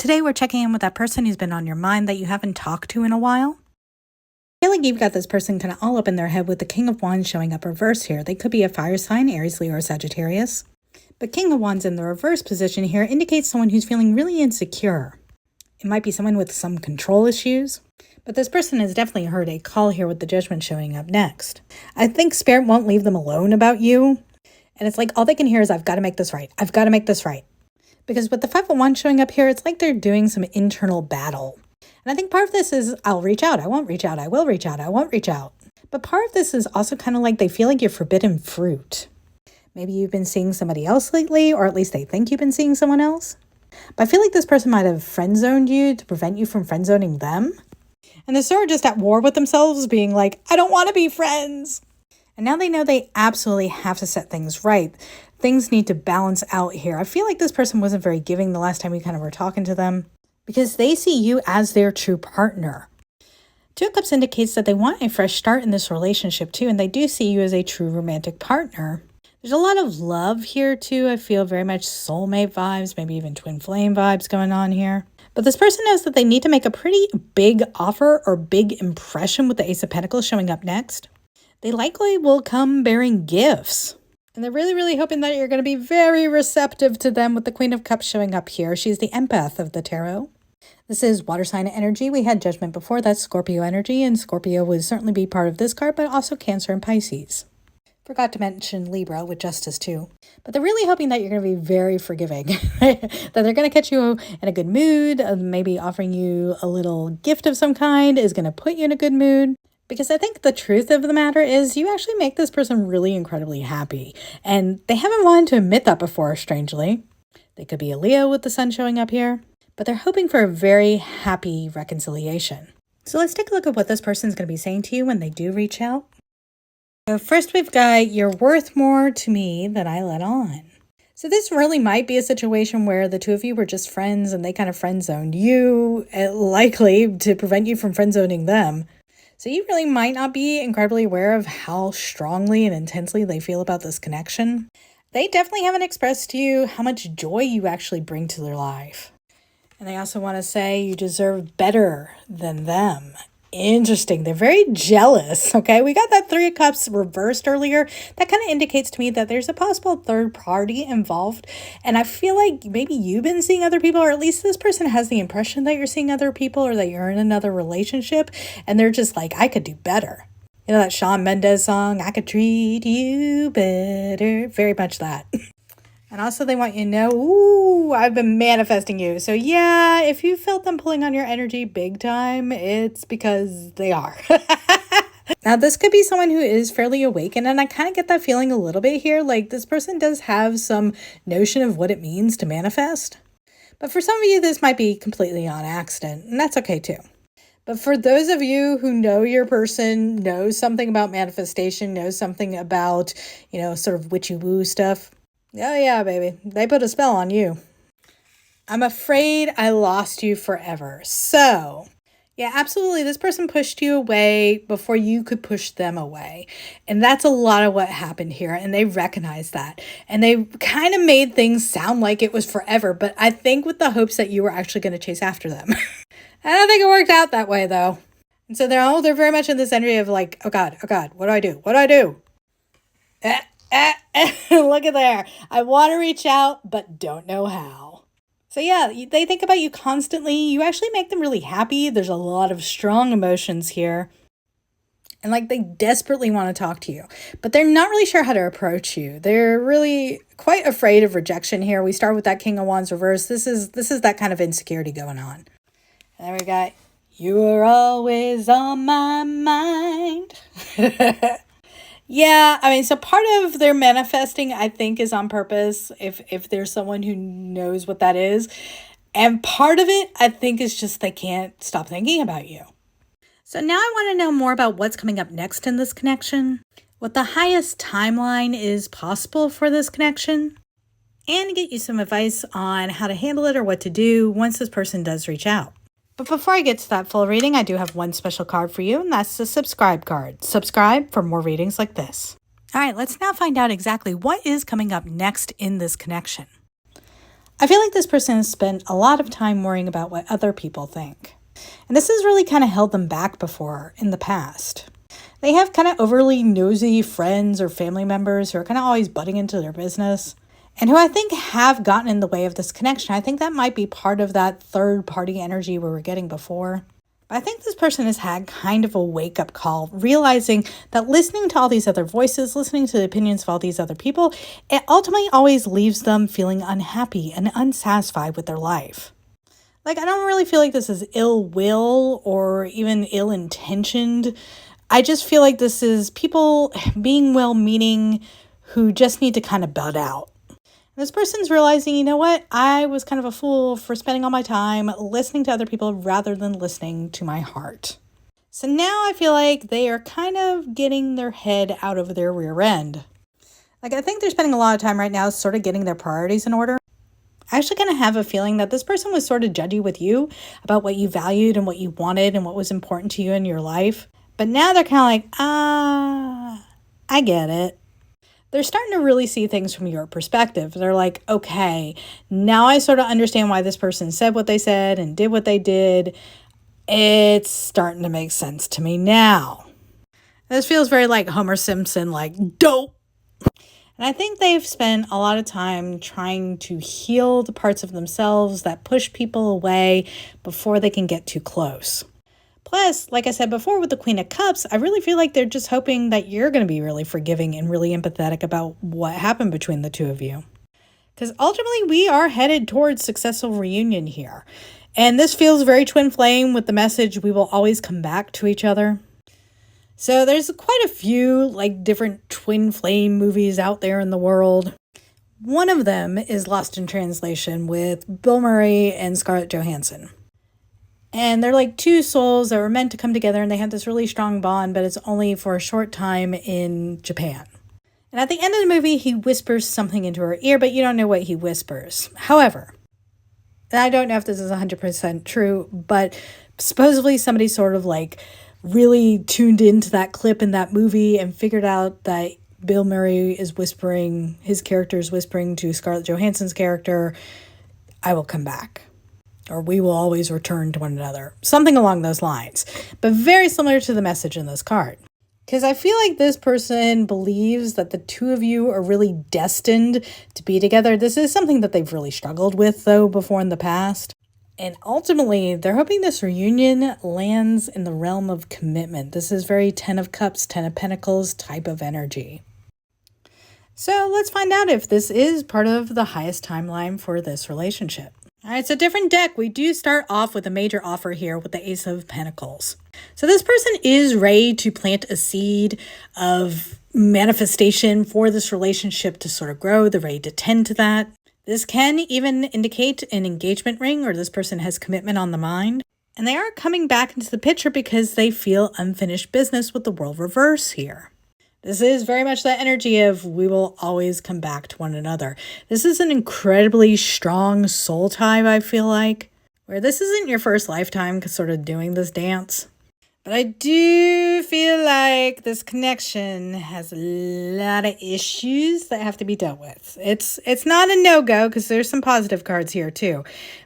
Today we're checking in with that person who's been on your mind that you haven't talked to in a while. I feel like you've got this person kind of all up in their head with the King of Wands showing up reverse here. They could be a fire sign, Aries, Leo, or Sagittarius. But King of Wands in the reverse position here indicates someone who's feeling really insecure. It might be someone with some control issues. But this person has definitely heard a call here with the Judgment showing up next. I think Spirit won't leave them alone about you. And it's like all they can hear is, I've got to make this right. I've got to make this right. Because with the Five of Wands showing up here, it's like they're doing some internal battle. And I think part of this is, I'll reach out, I won't reach out, I will reach out, I won't reach out. But part of this is also kind of like they feel like you're forbidden fruit. Maybe you've been seeing somebody else lately, or at least they think you've been seeing someone else. But I feel like this person might have friend-zoned you to prevent you from friend-zoning them. And they're sort of just at war with themselves, being like, I don't want to be friends. And now they know they absolutely have to set things right. Things need to balance out here. I feel like this person wasn't very giving the last time we kind of were talking to them, because they see you as their true partner. Two of Cups indicates that they want a fresh start in this relationship too, and they do see you as a true romantic partner. There's a lot of love here too. I feel very much soulmate vibes, maybe even twin flame vibes going on here. But this person knows that they need to make a pretty big offer or big impression with the Ace of Pentacles showing up next. They likely will come bearing gifts. And they're really, really hoping that you're going to be very receptive to them with the Queen of Cups showing up here. She's the empath of the tarot. This is water sign energy. We had Judgment before. That's Scorpio energy. And Scorpio would certainly be part of this card, but also Cancer and Pisces. Forgot to mention Libra with Justice too. But they're really hoping that you're going to be very forgiving. That they're going to catch you in a good mood. Maybe offering you a little gift of some kind is going to put you in a good mood. Because I think the truth of the matter is you actually make this person really incredibly happy. And they haven't wanted to admit that before, strangely. They could be a Leo with the sun showing up here. But they're hoping for a very happy reconciliation. So let's take a look at what this person's going to be saying to you when they do reach out. So first we've got, you're worth more to me than I let on. So this really might be a situation where the two of you were just friends and they kind of friend-zoned you, likely to prevent you from friend-zoning them. So you really might not be incredibly aware of how strongly and intensely they feel about this connection. They definitely haven't expressed to you how much joy you actually bring to their life. And they also want to say you deserve better than them. Interesting. They're very jealous. Okay, we got that Three of Cups reversed earlier. That kind of indicates to me that there's a possible third party involved. And I feel like maybe you've been seeing other people, or at least this person has the impression that you're seeing other people or that you're in another relationship. And they're just like, I could do better. You know that Shawn Mendes song, I could treat you better. Very much that. And also they want you to know, ooh, I've been manifesting you. So yeah, if you felt them pulling on your energy big time, it's because they are. Now, this could be someone who is fairly awakened, and I kind of get that feeling a little bit here. Like this person does have some notion of what it means to manifest. But for some of you, this might be completely on accident, and that's okay too. But for those of you who know your person, knows something about manifestation, knows something about, you know, sort of witchy woo stuff, oh yeah, baby. They put a spell on you. I'm afraid I lost you forever. So, yeah, absolutely. This person pushed you away before you could push them away. And that's a lot of what happened here. And they recognize that. And they kind of made things sound like it was forever. But I think with the hopes that you were actually going to chase after them. I don't think it worked out that way, though. And so they're very much in this energy of like, oh God, what do I do? What do I do? Look at there. I want to reach out, but don't know how. So yeah, they think about you constantly. You actually make them really happy. There's a lot of strong emotions here. And like they desperately want to talk to you, but they're not really sure how to approach you. They're really quite afraid of rejection here. We start with that King of Wands reverse. This is that kind of insecurity going on. And there we got, you are always on my mind. Yeah, I mean, so part of their manifesting, I think, is on purpose, if there's someone who knows what that is. And part of it, I think, is just they can't stop thinking about you. So now I want to know more about what's coming up next in this connection, what the highest timeline is possible for this connection, and get you some advice on how to handle it or what to do once this person does reach out. But before I get to that full reading, I do have one special card for you, and that's the subscribe card. Subscribe for more readings like this. All right, let's now find out exactly what is coming up next in this connection. I feel like this person has spent a lot of time worrying about what other people think. And this has really kind of held them back before in the past. They have kind of overly nosy friends or family members who are kind of always butting into their business and who I think have gotten in the way of this connection. I think that might be part of that third party energy we were getting before. But I think this person has had kind of a wake up call, realizing that listening to all these other voices, listening to the opinions of all these other people, it ultimately always leaves them feeling unhappy and unsatisfied with their life. Like, I don't really feel like this is ill will or even ill intentioned. I just feel like this is people being well meaning who just need to kind of bud out. This person's realizing, you know what, I was kind of a fool for spending all my time listening to other people rather than listening to my heart. So now I feel like they are kind of getting their head out of their rear end. Like, I think they're spending a lot of time right now sort of getting their priorities in order. I actually kind of have a feeling that this person was sort of judgy with you about what you valued and what you wanted and what was important to you in your life. But now they're kind of like, I get it. They're starting to really see things from your perspective. They're like, okay, now I sort of understand why this person said what they said and did what they did. It's starting to make sense to me now. This feels very like Homer Simpson, like, dope. And I think they've spent a lot of time trying to heal the parts of themselves that push people away before they can get too close. Plus, like I said before with the Queen of Cups, I really feel like they're just hoping that you're going to be really forgiving and really empathetic about what happened between the two of you. Because ultimately, we are headed towards successful reunion here. And this feels very twin flame with the message, we will always come back to each other. So there's quite a few like different twin flame movies out there in the world. One of them is Lost in Translation with Bill Murray and Scarlett Johansson. And they're like two souls that were meant to come together and they have this really strong bond, but it's only for a short time in Japan. And at the end of the movie, he whispers something into her ear, but you don't know what he whispers. However, and I don't know if this is 100% true, but supposedly somebody sort of like really tuned into that clip in that movie and figured out that Bill Murray is whispering, his character is whispering to Scarlett Johansson's character, I will come back. Or we will always return to one another. Something along those lines. But very similar to the message in this card. Because I feel like this person believes that the two of you are really destined to be together. This is something that they've really struggled with, though, before in the past. And ultimately, they're hoping this reunion lands in the realm of commitment. This is very 10 of Cups, 10 of Pentacles type of energy. So let's find out if this is part of the highest timeline for this relationship. All right, so different deck. We do start off with a major offer here with the Ace of Pentacles. So this person is ready to plant a seed of manifestation for this relationship to sort of grow. They're ready to tend to that. This can even indicate an engagement ring or this person has commitment on the mind. And they are coming back into the picture because they feel unfinished business with the world reverse here. This is very much that energy of we will always come back to one another. This is an incredibly strong soul tie, I feel like, where this isn't your first lifetime sort of doing this dance. But I do feel like this connection has a lot of issues that have to be dealt with. It's not a no-go because there's some positive cards here too,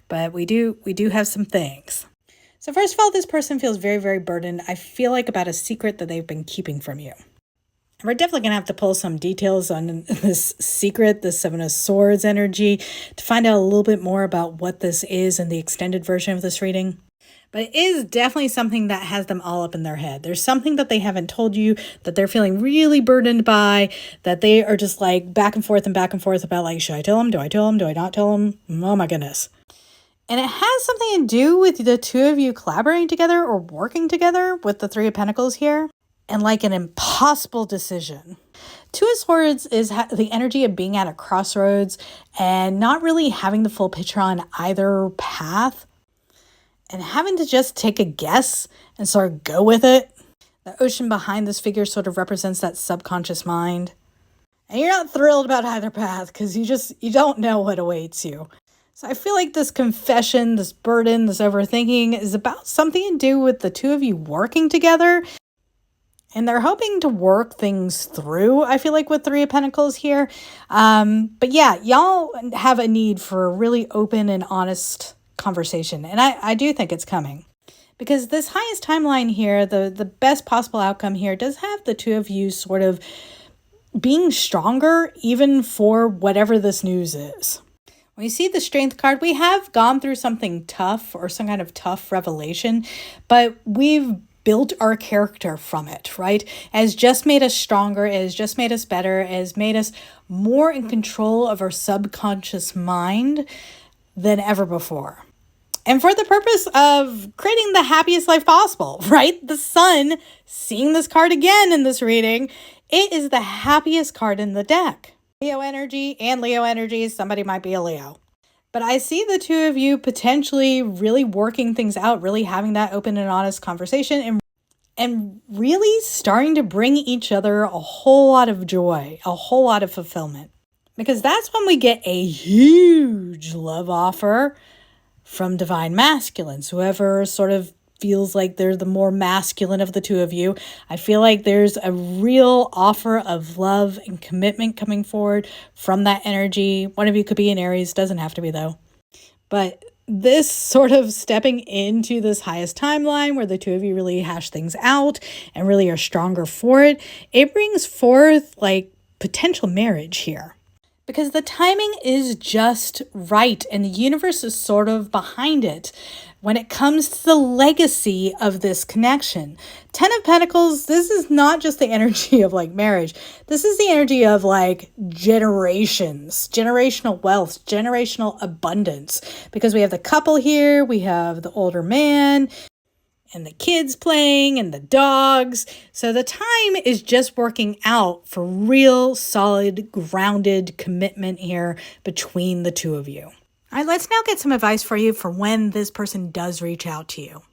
but we do have some things. So first of all, this person feels very, very burdened. I feel like about a secret that they've been keeping from you. We're definitely going to have to pull some details on this secret, the Seven of Swords energy, to find out a little bit more about what this is in the extended version of this reading. But it is definitely something that has them all up in their head. There's something that they haven't told you that they're feeling really burdened by, that they are just like back and forth about like, should I tell them? Do I tell them? Do I not tell them? Oh my goodness. And it has something to do with the two of you collaborating together or working together with the Three of Pentacles here. And like an impossible decision. Two of Swords is the energy of being at a crossroads and not really having the full picture on either path and having to just take a guess and sort of go with it. The ocean behind this figure sort of represents that subconscious mind. And you're not thrilled about either path because you don't know what awaits you. So I feel like this confession, this burden, this overthinking is about something to do with the two of you working together And they're hoping to work things through, I feel like, with Three of Pentacles here. But yeah, y'all have a need for a really open and honest conversation. And I do think it's coming. Because this highest timeline here, the best possible outcome here, does have the two of you sort of being stronger even for whatever this news is. When you see the Strength card, we have gone through something tough or some kind of tough revelation, but we've built our character from it, right? It has just made us stronger. It has just made us better. It has made us more in control of our subconscious mind than ever before. And for the purpose of creating the happiest life possible, right? The Sun, seeing this card again in this reading, it is the happiest card in the deck. Leo energy and Leo energy, somebody might be a Leo. But I see the two of you potentially really working things out, really having that open and honest conversation and really starting to bring each other a whole lot of joy, a whole lot of fulfillment. Because that's when we get a huge love offer from Divine Masculines, whoever sort of feels like they're the more masculine of the two of you. I feel like there's a real offer of love and commitment coming forward from that energy. One of you could be an Aries, doesn't have to be though. But this sort of stepping into this highest timeline where the two of you really hash things out and really are stronger for it, it brings forth like potential marriage here. Because the timing is just right and the universe is sort of behind it when it comes to the legacy of this connection. 10 of Pentacles, this is not just the energy of like marriage. This is the energy of like generations, generational wealth, generational abundance. Because we have the couple here, we have the older man, and the kids playing and the dogs. So the time is just working out for real solid, grounded commitment here between the two of you. All right, let's now get some advice for you for when this person does reach out to you.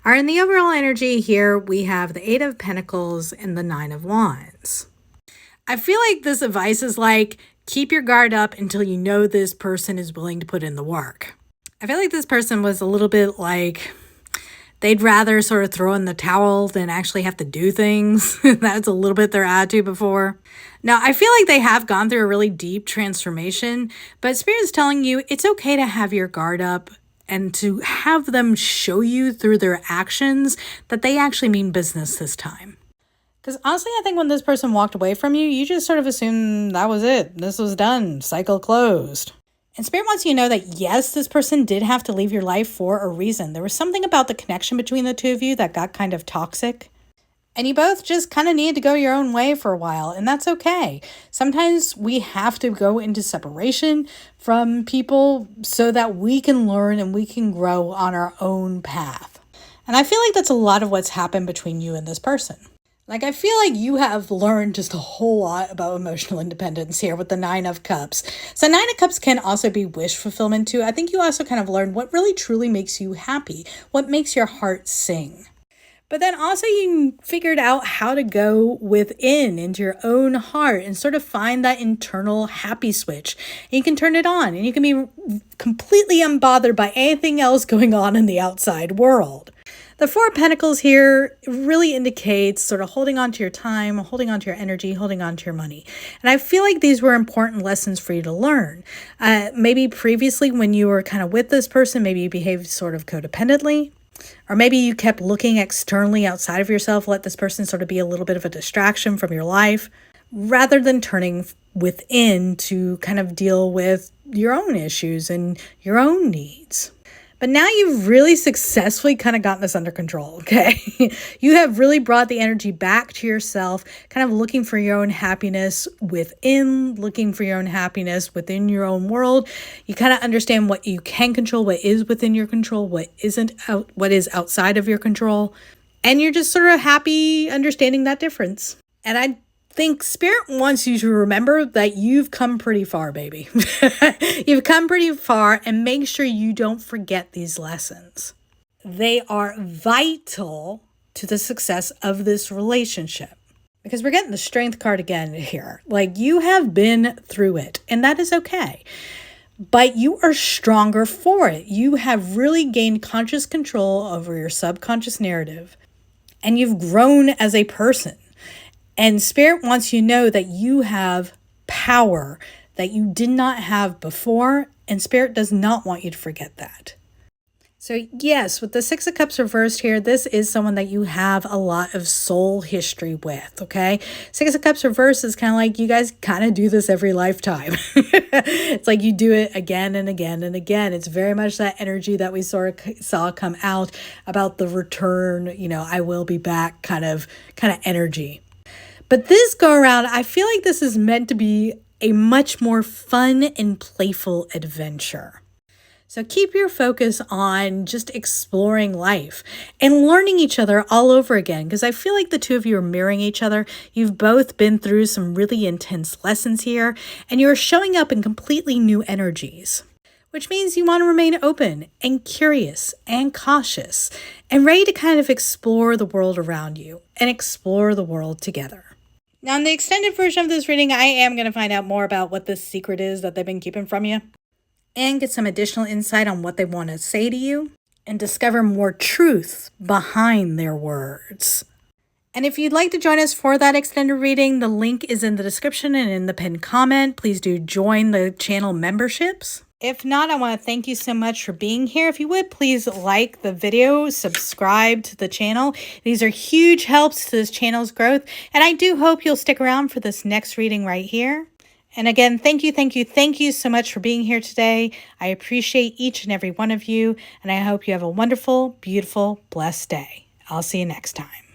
All right, in the overall energy here, we have the 8 of Pentacles and the 9 of Wands. I feel like this advice is like, keep your guard up until you know this person is willing to put in the work. I feel like this person was a little bit like, they'd rather sort of throw in the towel than actually have to do things. That's a little bit their attitude before. Now, I feel like they have gone through a really deep transformation, but Spirit's telling you it's okay to have your guard up and to have them show you through their actions that they actually mean business this time. Because honestly, I think when this person walked away from you, you just sort of assumed that was it. This was done. Cycle closed. And Spirit wants you to know that, yes, this person did have to leave your life for a reason. There was something about the connection between the two of you that got kind of toxic. And you both just kind of needed to go your own way for a while, and that's okay. Sometimes we have to go into separation from people so that we can learn and we can grow on our own path. And I feel like that's a lot of what's happened between you and this person. Like, I feel like you have learned just a whole lot about emotional independence here with the 9 of Cups. So 9 of Cups can also be wish fulfillment too. I think you also kind of learned what really truly makes you happy, what makes your heart sing. But then also you figured out how to go within into your own heart and sort of find that internal happy switch. And you can turn it on and you can be completely unbothered by anything else going on in the outside world. The 4 of Pentacles here really indicates sort of holding on to your time, holding on to your energy, holding on to your money. And I feel like these were important lessons for you to learn. Maybe previously when you were kind of with this person, maybe you behaved sort of codependently. Or maybe you kept looking externally outside of yourself, let this person sort of be a little bit of a distraction from your life, rather than turning within to kind of deal with your own issues and your own needs. But now you've really successfully kind of gotten this under control, okay? You have really brought the energy back to yourself, kind of looking for your own happiness within, looking for your own happiness within your own world. You kind of understand what you can control, what is within your control, what is outside of your control. And you're just sort of happy understanding that difference. And I think Spirit wants you to remember that you've come pretty far, baby. You've come pretty far, and make sure you don't forget these lessons. They are vital to the success of this relationship. Because we're getting the Strength card again here. Like, you have been through it, and that is okay. But you are stronger for it. You have really gained conscious control over your subconscious narrative. and you've grown as a person. And Spirit wants you to know that you have power that you did not have before, and Spirit does not want you to forget that. So yes, with the Six of Cups reversed here, this is someone that you have a lot of soul history with, okay? Six of Cups reversed is kind of like you guys kind of do this every lifetime. It's like you do it again and again and again. It's very much that energy that we saw come out about the return, I will be back kind of energy. But this go around, I feel like this is meant to be a much more fun and playful adventure. So keep your focus on just exploring life and learning each other all over again, because I feel like the two of you are mirroring each other. You've both been through some really intense lessons here, and you're showing up in completely new energies, which means you want to remain open and curious and cautious and ready to kind of explore the world around you and explore the world together. Now, in the extended version of this reading, I am going to find out more about what this secret is that they've been keeping from you, and get some additional insight on what they want to say to you, and discover more truth behind their words. And if you'd like to join us for that extended reading, the link is in the description and in the pinned comment. Please do join the channel memberships. If not, I want to thank you so much for being here. If you would, please like the video, subscribe to the channel. These are huge helps to this channel's growth, and I do hope you'll stick around for this next reading right here. And again, thank you so much for being here today. I appreciate each and every one of you, and I hope you have a wonderful, beautiful, blessed day. I'll see you next time.